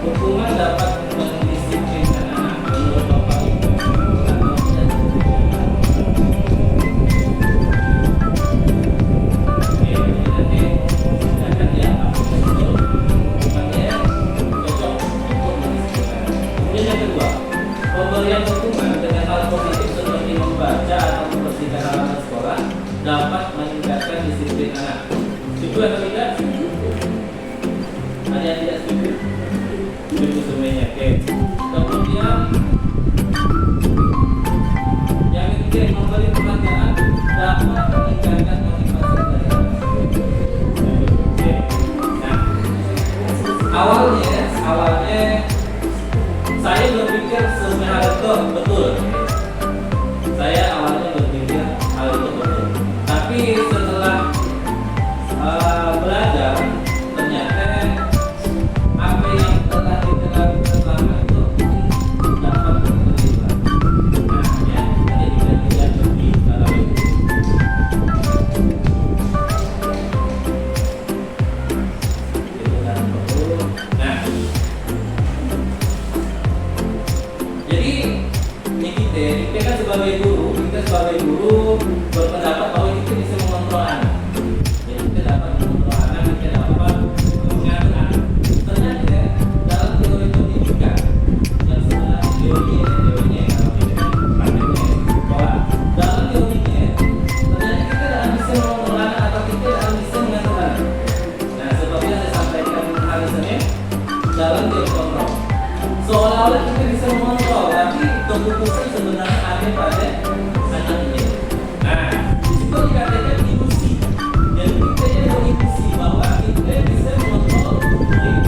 hukuman dapat mendisiplinkan anak menurut Bapak Ibu. Pemberian hukuman dengan hal positif seperti membaca atau membersihkan halaman sekolah dapat meningkatkan disiplin anak. Setuju atau tidak? Ada yang tidak setuju? Setuju semuanya. Oke. Kemudian yang ketiga, memberi perhatian dapat meningkatkan motivasi dari anak. Oke. Nah, awalnya saya berpikir semua hal itu betul. Saya awalnya berpikir hal itu betul. Tapi setelah belajar, ternyata apa yang telah kita lakukan selama itu dapat berubah. Nah, ya, jadi tidak lebih dalam itu. Nah, jadi ini kita kan sebagai guru berpendapat bahwa kita bisa mengontrol anak. Jadi kita dapat mengontrol anak, kita dapat mengatur anak. Ternyata dalam teori itu juga yang sebenarnya teorinya kalau kita kan prakteknya sekolah. Dalam teorinya ternyata kita tidak bisa mengontrol anak atau kita tidak bisa mengatur anak. Nah, seperti yang saya sampaikan hari Senin dalam teori kontrol. Seolah-olah kita bisa mengontrol, tapi keputusan sebenarnya ada pada anak ini. Nah, disitu dikatakan ilusi. Dan kita yang berilusi bahwa kita bisa mengontrol murid.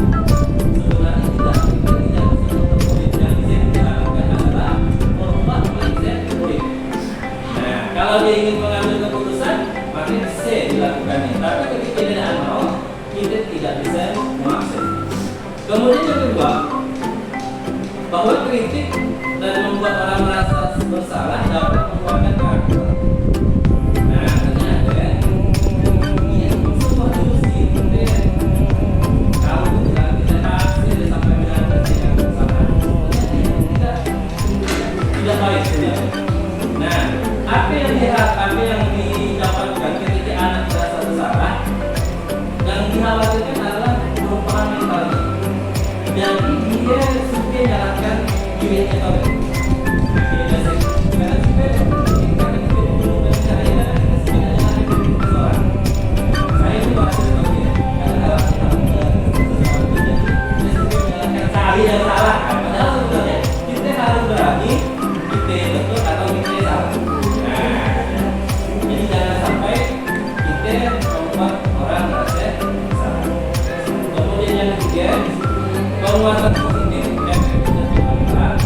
Sebenarnya kita tidak bisa mengontrol murid. Yang bisa kita lakukan adalah merubah mindset murid. Nah, kalau dia ingin mengambil keputusan, maka bisa dilakukannya. Tapi ketika dia tidak mau, kita tidak bisa memaksa. Kemudian yang kedua, bahwa kritik dan membuat orang merasa bersalah dapat menguatkan karakter. Nah, ternyata ini sebuah ilusi. Kalau kita hasil sampai menyelesaikan kesalahan, tidak baik sebenarnya. Nah, apa yang didapatkan ketika anak merasa bersalah, yang dikhawatirkan adalah perubahan mentalnya. Jadi dia suka jalankan dirinya tahu. Saya juga tahu dia. Karena yang salah. Padahal sebenarnya kita harus berani kita betul atau kita salah. Nah, jadi jangan sampai kita membuat orang merasa salah. Kemudian yang ketiga, penguatan positif dan kebijakan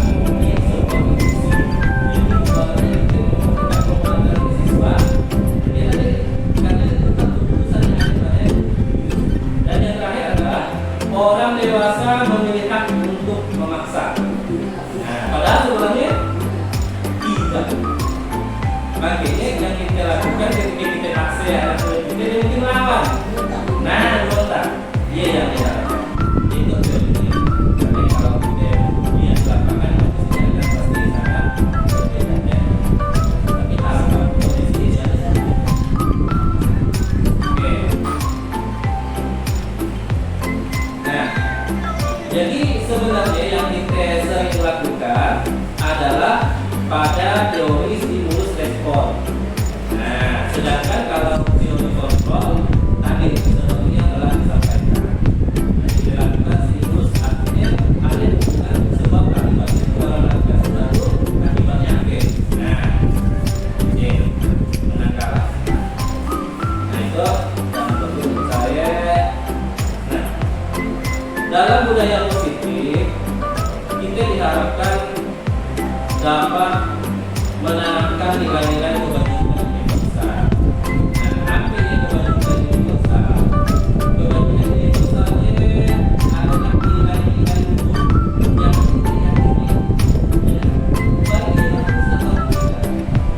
yang berkontribusi. Jadi penguatan itu bukan penguatan dari siswa, dia tadi karena tentang keputusan yang ada pada. Dan yang terakhir adalah orang dewasa memiliki hak untuk memaksa. Nah, padahal sebenarnya tidak. Makanya yang kita lakukan ketika kita paksa anak kita mungkin lawan. Nah, berontak. Dia yang tidak. Jadi sebenarnya yang kita sering lakukan adalah pada teori stimulus respon. Nah, sedangkan kalau teori kontrol tadi sebenarnya telah disampaikan. Nah, dilakukan stimulus artinya ada hubungan sebab akibat. Kalau lakukan sesuatu akibatnya apa? Nah, ini menangkal. Nah, itu yang perlu saya. Nah, dalam budaya positif, kita diharapkan dapat menanamkan nilai-nilai kebajikan yang besar. Nah, apa yang kebajikan yang besar? Kebajikan yang besarnya adalah nilai-nilai hukum yang kita yakini. Ya, bagi kita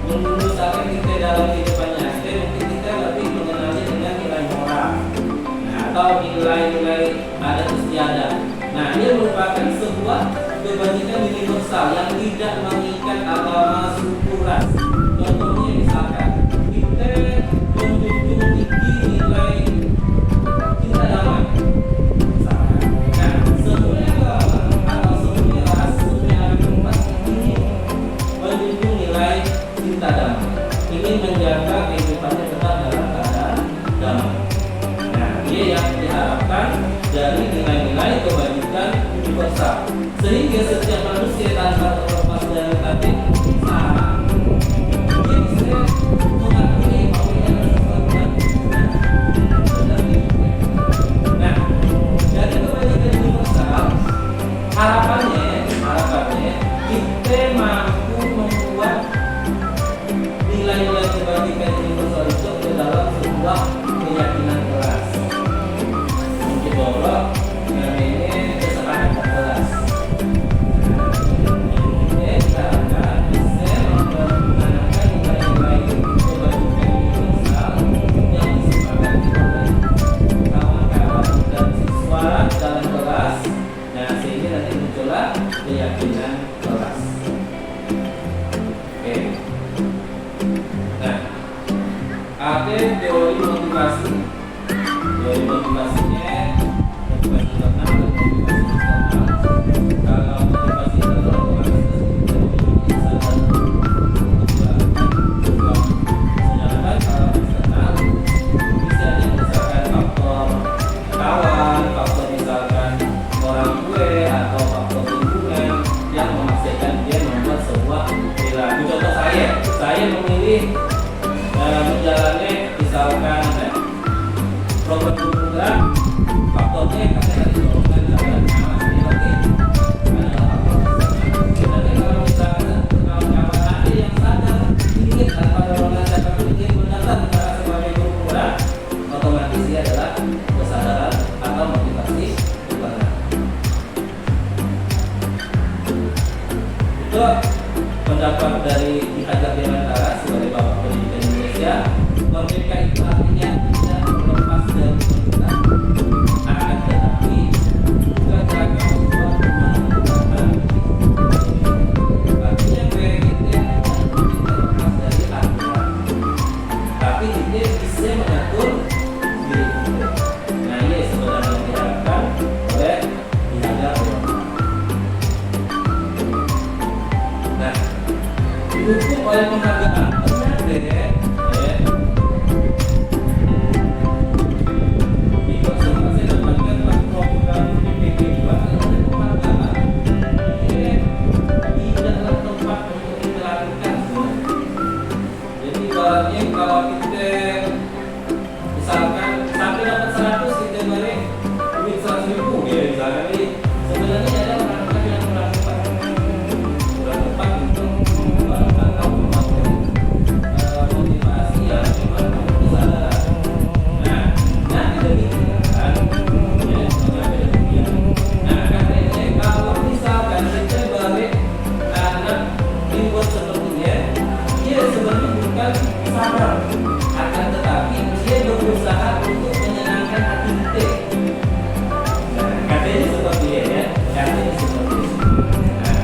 mengusahakan kita dalam kehidupan nyata, mungkin kita lebih mengenali dengan nilai moral. Nah, atau nilai-nilai adat istiadat. Nah, ini merupakan universal yang tidak mengikat agama suku ras. Contohnya misalkan kita menjunjung tinggi nilai cinta damai. Misalkan, nah semuanya agama atau semuanya ras, semuanya agama ini menjunjung nilai cinta damai, ingin menjaga kehidupannya tetap dalam keadaan damai. Nah, dia yang diharapkan dari nilai-nilai kebajikan universal, sehingga setiap manusia tanpa terlepas dari tatib usaha dia bisa mengakui bahwa ia adalah sesuatu dan nah, dari kebajikan universal harapannya kita mampu membuat nilai-nilai kebajikan universal itu ke dalam sebuah keyakinan kelas. Mungkin bahwa namanya kesepakatan kelas. Ini diharapkan bisa menggunakan nilai-nilai kebajikan universal yang disepakati oleh kawan-kawan dan siswa dalam kelas. Nah, sehingga nanti muncullah keyakinan kelas. Oke. Nah, ada teori motivasi. Teori motivasinya motivasi internal dan motivasi eksternal. Kalau motivasi internal sedangkan kalau eksternal misalnya faktor kawan, faktor misalkan orang tua atau faktor lingkungan yang memaksakan dia membuat sebuah perilaku. Contoh saya memilih menjalani misalkan program program faktornya karena tadi dorongan jalan kawan ini oke adalah faktor. Tapi kalau misalkan kawan-kawan ada yang sadar ingin tanpa dorongan jalan ingin mendatang sebagai program, otomatis dia adalah kesadaran atau motivasi internal. Itu pendapat dari Ki Hajar Dewantara sebagai Bapak Pendidikan Indonesia. Merdeka itu artinya tidak terlepas dari pemerintah, akan tetapi bukan ragam sebuah pemerintah. Artinya kita terlepas dari aturan, tapi kita bisa mengatur diri kita. Nah, ini sebenarnya yang diharapkan oleh Ki Hajar Dewantara. Nah, didukung oleh penghargaan kalau kita misalkan sampai dapat 100 kita beri duit 100.000 ya misalkan ini sebenarnya ada orang-orang yang kurang tepat untuk melakukan motivasi yang memang kesadaran. Nah, nanti demikian ya, mengambil demikian. Nah, katanya kalau misalkan kita beri anak dibuat sepertinya, dia sebenarnya bukan sadar, akan tetapi dia berusaha untuk menyenangkan hati kita. Nah, katanya seperti ya, katanya seperti itu. Nah,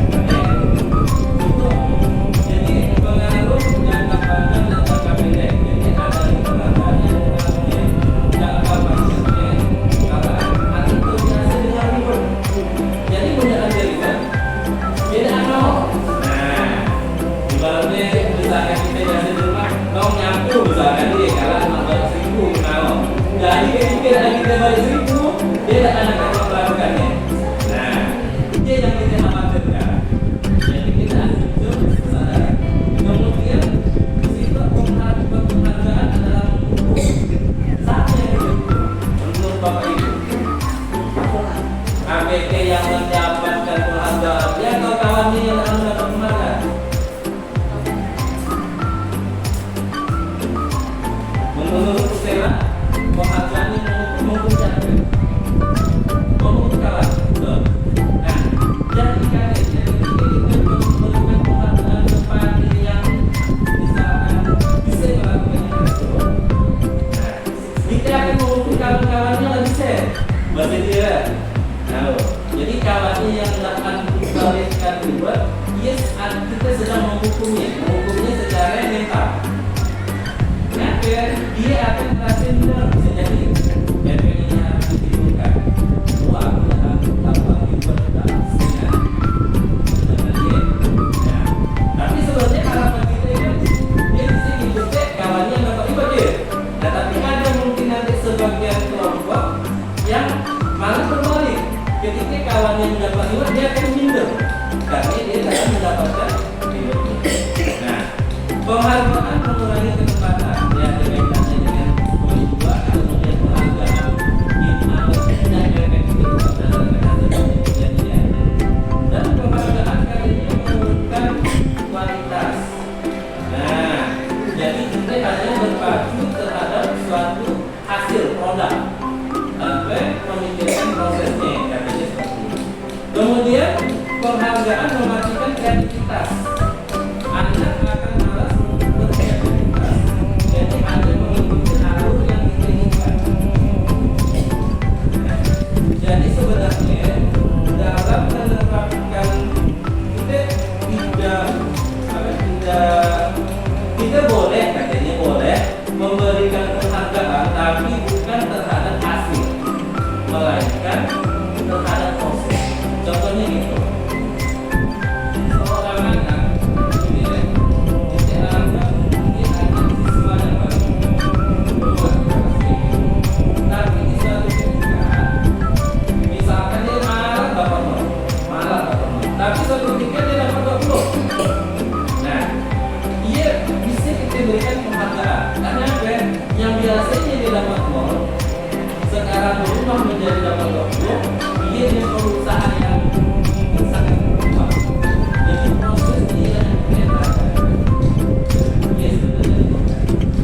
jadi pengaruh jangka panjang dan jangka pendek. Jadi ada pengaruh yang jangka panjangnya kalau hati terbiasa dengan ribet. Jadi menjalankan ribet, beda akal. Nah, ibaratnya misalkan kita biasa di rumah mau nyapu misalkan dia kalah 15.000 kalau jadi ketika kita balik 1.000 dia tak akan melakukannya. Nah, dia yang kita khawatirkan. Jadi kita harus sadar. Kemudian sifat penghargaan adalah saatnya itu menurut Bapak Ibu ABT yang mendapatkan penghargaan dia atau kawannya yang akan mendapat penghargaan. Menurut Stella, penghargaan ini mengucap kalah. Nah, jadi kan kita memberikan penghargaan kepada yang misalkan bisa melakukan itu. Nah, kita akan mengumpulkan kawan-kawannya lagi share bahasa dia. Nah, jadi kawannya yang akan dibalikkan reward, kita sedang menghukumnya secara mental. Dia akan merasa benar, bisa jadi efek ini akan ditimbulkan. Aku dapat reward tapi sebenarnya harapan kita kan dia bisa ngikutin kawannya yang dapat reward dia. Nah, tapi ada mungkin nanti sebagian kelompok yang malah berbalik. Ketika kawannya mendapat reward, dia akan minder karena dia akan mendapatkan reward. Nah, penghargaan mengurangi ketepatan ya kaitannya dengan poin 2 atau kemudian penghargaan dan efektivitas berdasarkan kejadian. Dan penghargaan kali ini menurunkan kualitas. Nah, jadi kita hanya berpacu terhadap suatu hasil produk tanpa memikirkan prosesnya, katanya seperti itu. Kemudian penghargaan mematikan kreativitas. Anak akan malas berkreativitas, jadi hanya mengikuti alur yang diinginkan. Jadi sebenarnya dalam menerapkan kita boleh, katanya boleh memberikan penghargaan, tapi bukan terhadap hasil, melainkan terhadap proses. Contohnya gitu, seorang anak tapi suatu ketika dia dapat 20. Nah, ia bisa kita berikan penghargaan. Karena apa? Yang biasanya dia dapat 0, sekarang berubah menjadi dapat 20. Dia punya usaha yang sangat berubah. Jadi proses dia yang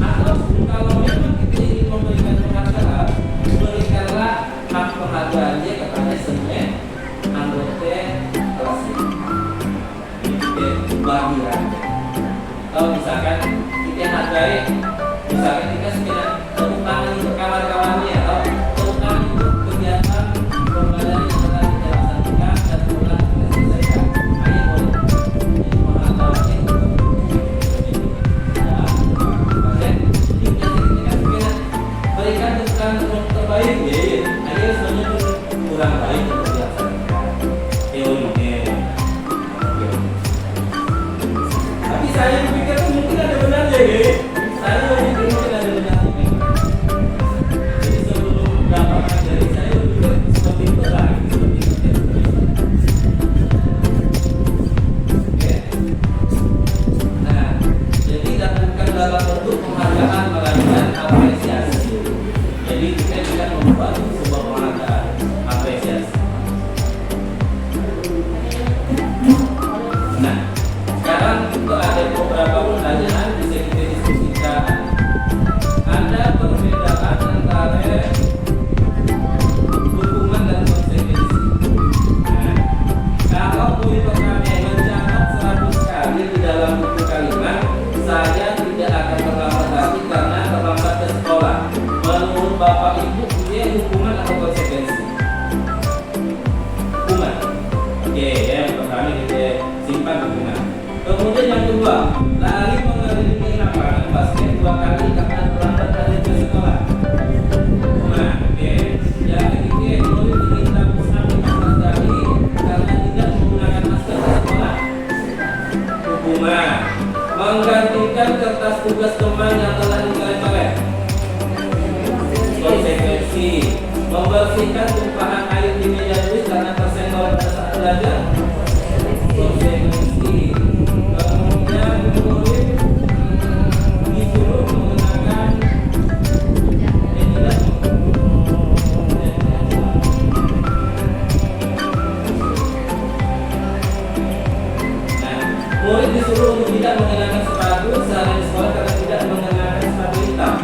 atau kalau memang kita ingin memberikan penghargaan, berikanlah hak penghargaannya kepada semua anggota kelas ini. Bagi rantai. Kalau misalkan kita hargai, misalkan kita sekedar tepuk tangan untuk kawan-kawannya, atau tepuk tangan untuk kegiatan pembelajaran yang telah kita laksanakan dan telah kita selesaikan. Ayo boleh. Jadi penghargaannya berikan tentang terbaik, ayo sebenarnya kurang baik untuk dilaksanakan teorinya. Tapi saya pikir mungkin ada benarnya, saya pikir mungkin ada benarnya. Jadi sebelum dapat dari saya pikir seperti itu lah, seperti itu. Oke. Nah, jadi lakukan dalam bentuk penghargaan melainkan apresiasi. Jadi kita tidak membuat sebuah penghargaan, apresiasi. Nah, sekarang itu ada beberapa pertanyaan bisa kita diskusikan. Ada perbedaan antara hukuman dan konsekuensi. Nah, kalau poin pertama mencatat 100 kali di dalam buku kalimat, saya tidak akan terlambat lagi karena terlambat ke sekolah. Menurut Bapak Ibu, dia hukuman atau konsekuensi? Hukuman. Oke, yang pertama kita simpan hukuman. Kemudian yang kedua, lari mengelilingi lapangan basket 2 kali karena terlambat dari ke sekolah. Hukuman. Oke. Yang ketiga, murid diminta pusat 15 kali karena tidak menggunakan masker ke sekolah. Hukuman. Menggantikan kertas tugas teman yang telah dicoret-coret. Konsekuensi. Membersihkan tumpahan air di meja tulis karena tersenggol pada saat belajar. Konsekuensi. Kemudian murid disuruh menggunakan murid disuruh untuk tidak mengenakan sepatu saat di sekolah karena tidak mengenakan sepatu hitam.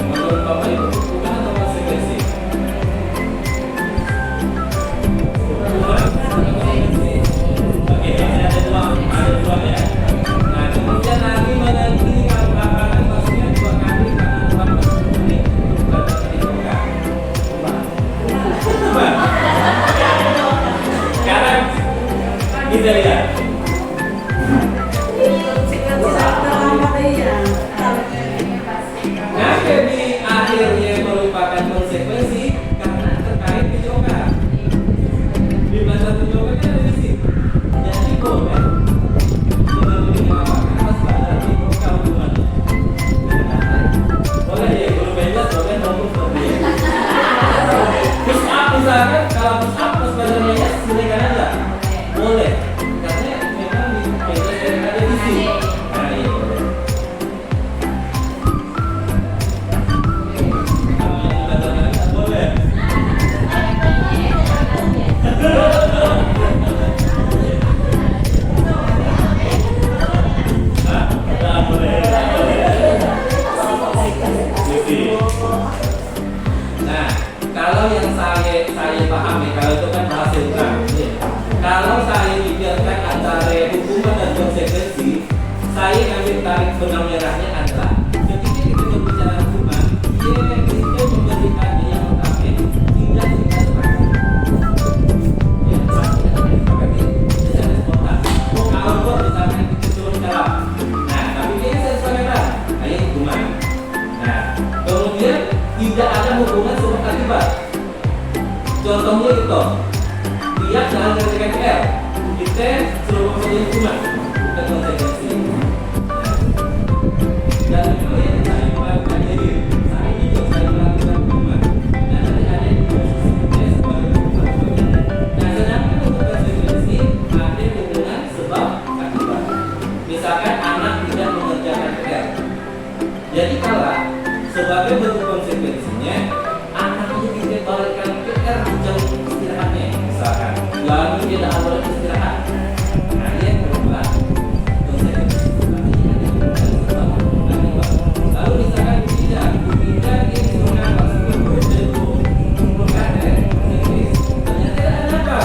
Menurut Bapak Ibu, hukuman atau konsekuensi? Hukuman. Oke, ada dua ya. Nah, kemudian lagi menghadiri lapangan basket 2 kali karena terlambat menit untuk belajar perhitungan. Hukuman. Sekarang Bisa lihat. Ngake di akhirnya merupakan konsekuensi karena terkait kejokan. Di bahasa kejokan kan ada di situ. Jadi boleh menggunakan atas pada tipe keuntungannya. Boleh ya, guru bebas boleh maupun seperti itu. Push up misalkan, kalau push up pas pada nanya silakan aja. Boleh, karena memang di bebas ada di sini. Nah, iya boleh. Nah, kalau yang saya pahami, kalau itu kan bahasa Islam. Kalau saya pikirkan antara hukuman dan konsekuensi, saya ngambil tarik benang merahnya adalah ketika kita berbicara hukuman, dia itu memberikan yang pertama tidak kita sepakat. Yang pasti tidak disepakati secara spontan. Kalau kok misalkan kita suruh jawab, nah tapi dia saya sepakatan, hanya hukuman. Nah, kemudian tidak ada hubungan sebab akibat. Contohnya itu, dia jangan ngerjakan PR, kita suruh maksudnya hukuman, bukan konsekuensi. Dan memang yang saya melakukan jadi, saya juga saya melakukan hukuman. Dan nanti ada yang saya sebagai hukuman. Nah, sedangkan untuk konsekuensi ada hubungan sebab akibat. Misalkan anak tidak mengerjakan PR. Jadi kalau sebagai bentuk konsekuensinya, anaknya tidak balikkan PR di jam istirahatnya, misalkan, lalu dia tidak boleh istirahat. Nah, dia berubah konsekuensi. Lalu misalkan tidak dia disuruh ngapa ternyata ada apa?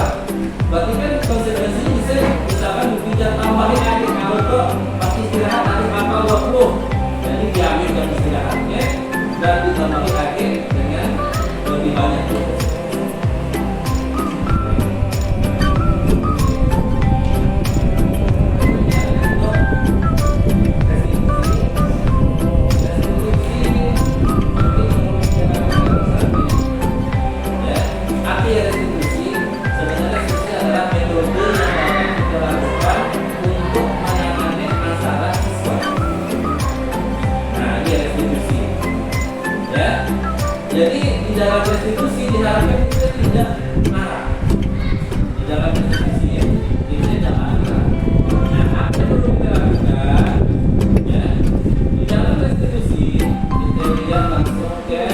Berarti kan konsekuensinya bisa misalkan tidak tambahin lagi kalau kok pasti istirahat nanti apa 20. Jadi diambil jam istirahatnya dan ditambahin lagi dengan lebih banyak tugas. Jadi di dalam restitusi diharapkan kita tidak marah. Di dalam restitusi ya, kita tidak marah. Nah, apa yang perlu kita lakukan? Ya, di dalam restitusi kita lihat langsung ke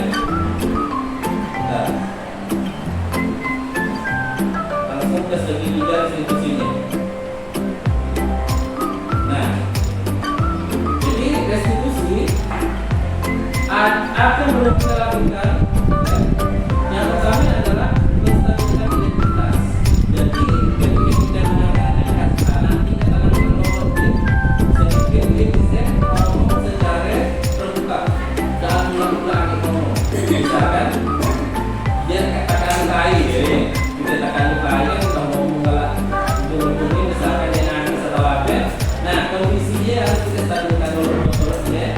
langsung ke segitiga restitusinya. Nah, jadi restitusi apa yang perlu kita lakukan? Yang pertama adalah menstabilkan identitas. Jadi ketika kita menggunakan sana kita akan mengelola sedikit bisa ngomong secara terbuka dan melakukan ngomong. Misalkan dia katakan lain, jadi kita katakan lain kita ngomong kalau dulu misalkan dia nangis atau apa. Nah kondisinya harus kita stabilkan dulu ya.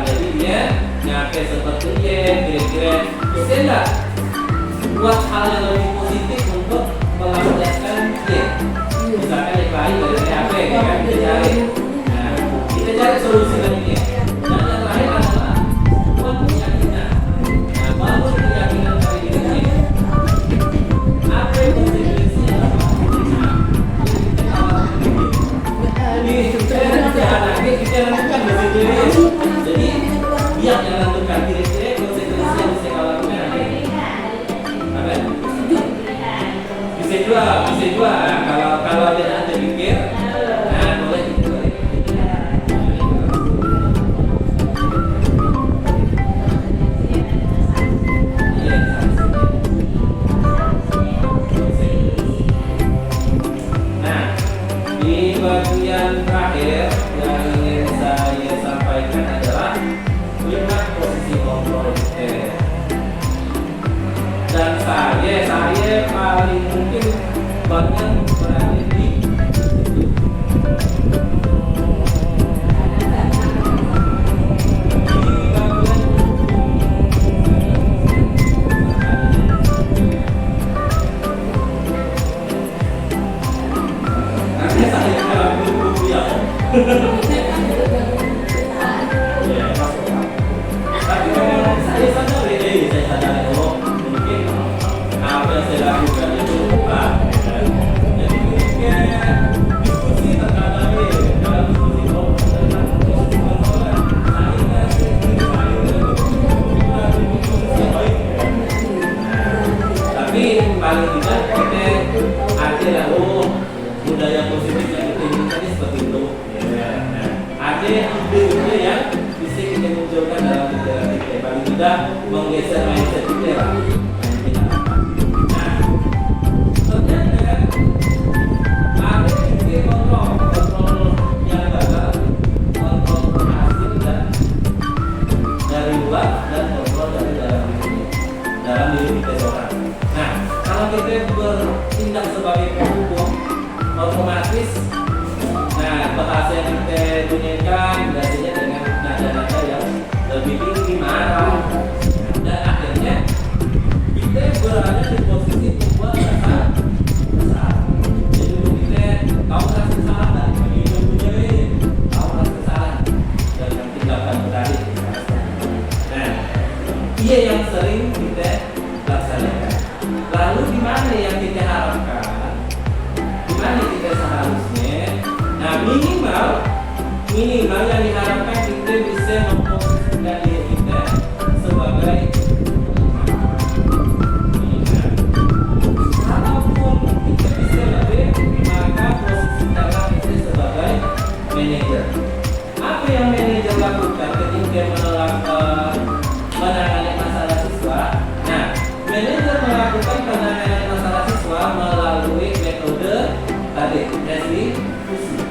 Jadi dia nyampe seperti kira-kira bisa nggak buat hal yang lebih positif untuk melampiaskan dia. Misalkan yang lain dari apa kan kita cari. Nah, kita cari solusi dari dia. Dan yang lain adalah buat keyakinan. Nah, baru keyakinan dari dirinya. Apa yang konsekuensinya? Jadi kita lakukan dari diri. Jadi dia yang menentukan kira-kira konsekuensi yang bisa kau lakukan apa? Bisa juga. Kalau ada yang anda pikir, nah boleh kita balik. Nah, Di bagian terakhir yang ingin saya sampaikan adalah 5 posisi kontrol ITE. Dan saya paling mungkin banyak berada di tapi memang saya sadar oh mungkin apa yang saya lakukan itu lupa. Jadi ketika diskusi terkadang dalam diskusi tentang posisi kontrol tapi paling tidak kita ada lah budaya positif yang kita inginkan seperti itu. Ada ide-ide yang bisa kita munculkan dalam pikiran kita, paling tidak menggeser mindset kita lah. Nah, ternyata ada tiga kontrol yang gagal, kontrol berhasil dan dari luar dan kontrol dari dalam diri kita seorang. Nah, kalau kita bertindak sebagai penghukum, otomatis bahasa yang kita gunakan biasanya dengan nada-nada yang lebih tinggi, marah, dan akhirnya kita berada di posisi membuat rasa bersalah. Jadi kita tahu rasa bersalah dan begitu punya tahu rasa bersalah dengan tindakan tadi. Nah, iya yang sering kita laksanakan. Lalu di mana yang kita harapkan? Di mana kita seharusnya? Nah, minimal yang diharapkan kita bisa memposisikan diri kita sebagai kalaupun kita bisa lebih, maka posisikanlah kita sebagai manajer. Apa yang manajer lakukan ketika menangani masalah siswa? Nah, manajer melakukan penanganan masalah siswa melalui metode tadi, restitusi.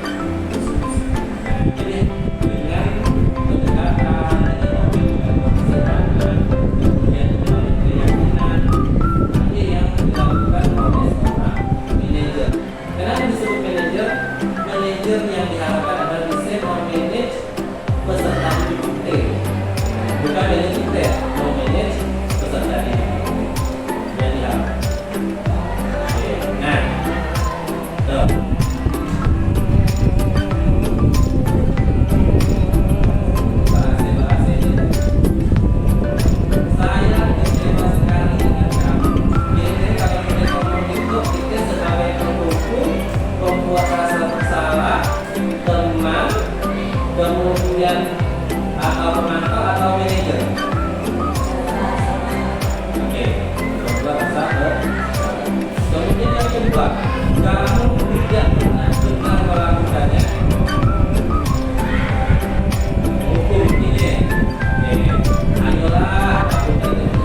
Jadi dengan pendekatan, dengan kebijakan, kemudian keyakinan, ini yang dilakukan oleh seorang manajer. Kenapa disebut manajer? Manajer yang diharapkan adalah bisa memanage peserta didik kita, bukan manage kita, memanage peserta didik yang diharapkan. Nah, kemudian atau pemantau atau manajer. Oke, kedua satu. Kemudian yang kedua, kamu tidak pernah benar melakukannya. Hukum ini, ayolah lakukan itu.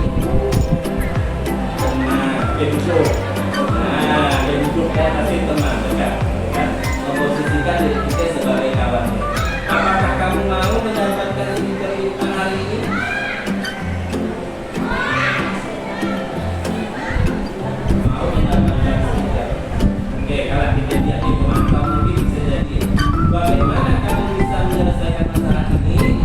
Teman, bentuk. Nah, bentuk masih teman dekat, kan? Memposisikan diri kita sebagai kawannya. Apakah kamu mau mendapatkan interview hari ini? Mau mendapatkan interview? Oke, kalau kita lihat di pemantau mungkin bisa jadi bagaimana kamu bisa menyelesaikan masalah ini?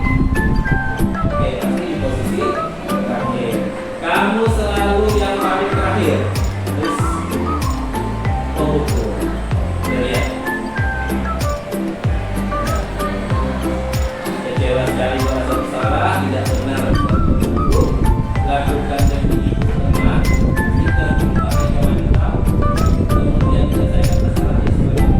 Oke, pasti di posisi terakhir. Kamu selalu yang paling terakhir. Terus penghukum. Lihat. Dari merasa bersalah, tidak benar lakukan demi teman, kita mencari wanita, kemudian menyelesaikan masalahnya sebagai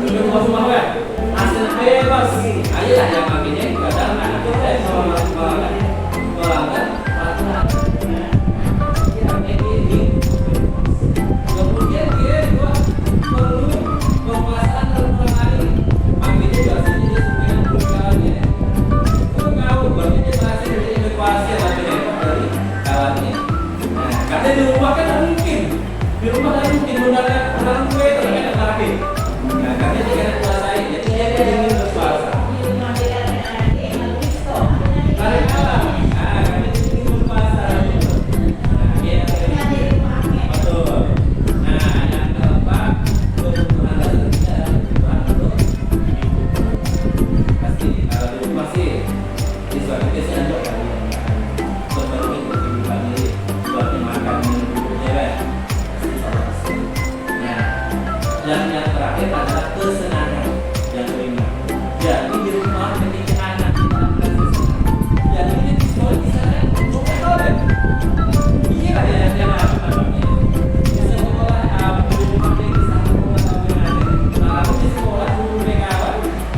rumah kan, hasil bebas. Ayolah yang akhirnya kadang anak kita sama melanggar peraturan. Kemudian dia juga perlu penguasaan dalam hal ini. Makanya biasanya dia supaya bukannya itu kau berarti dia masih berkuasa dari kawannya. Nah, karena di rumah kan tidak mungkin, di rumah tidak mungkin mendalam kue itu kan terakhir. Nah, karena dia kan kuasai, jadi dia ingin berkuasa. Tarik alam, nah karena dia ingin berkuasa. Nah, dia betul. Nah, yang keempat kebutuhan dasar kita adalah kebutuhan untuk hidup. Pasti kalau di rumah sih di suatu kesan juga kan betul kehidupan ini buat makan minumnya kan. Nah, yang terakhir adalah kesenangan yang kelima. Jadi di rumah ketika anak kita merasa senang, jadi dia di sekolah di sana bukan oleh. Iya yang apa-apanya. Di sekolah di rumah dia di sana lalu di sekolah dulu mereka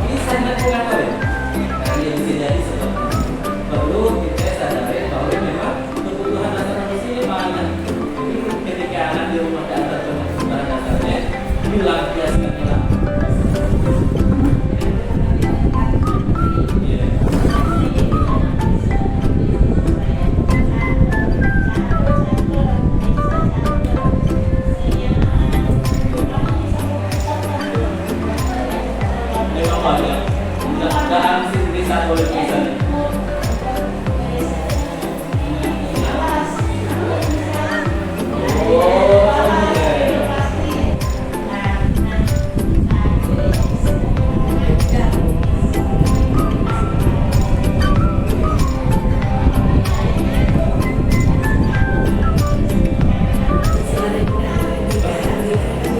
ini sangat kurang oleh. Karena dia bisa jadi seperti perlu kita sadari bahwa memang kebutuhan dasar manusia ini banyak. Jadi ketika anak di rumah tidak ada kebutuhan dasarnya, dilampiaskan dalam memang banyak. Mudah-mudahan sih bisa boleh bisa.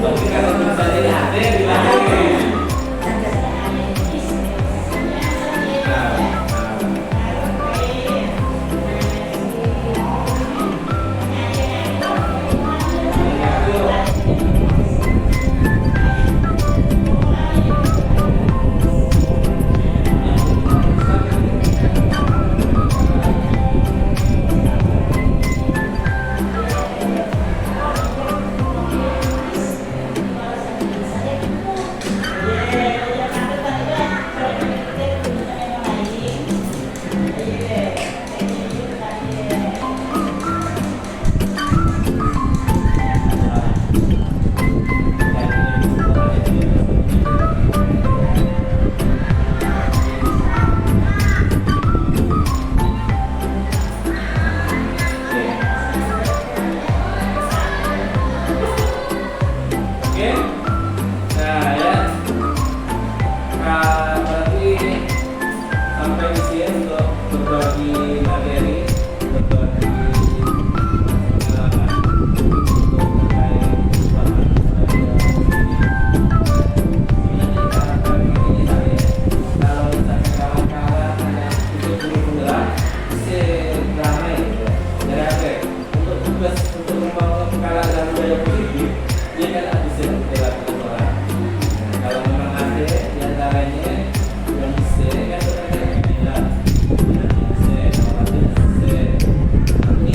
Tapi kalau bisa dilihat deh di belakang. Oke, nah ya, berarti sampai di sini untuk berbagi materi, berbagi pengalaman untuk terkait kebutuhan ini saya kalau misalnya kawan-kawan ada itu penggerak seramai dari apa? Untuk tugas untuk membangun pengalaman dan budaya positif. Dia kan bisa dilakukan orang. Kalau memang ada diantaranya yang bisa kan berada di dalam bisa orang bisa ini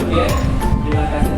Oke, terima kasih.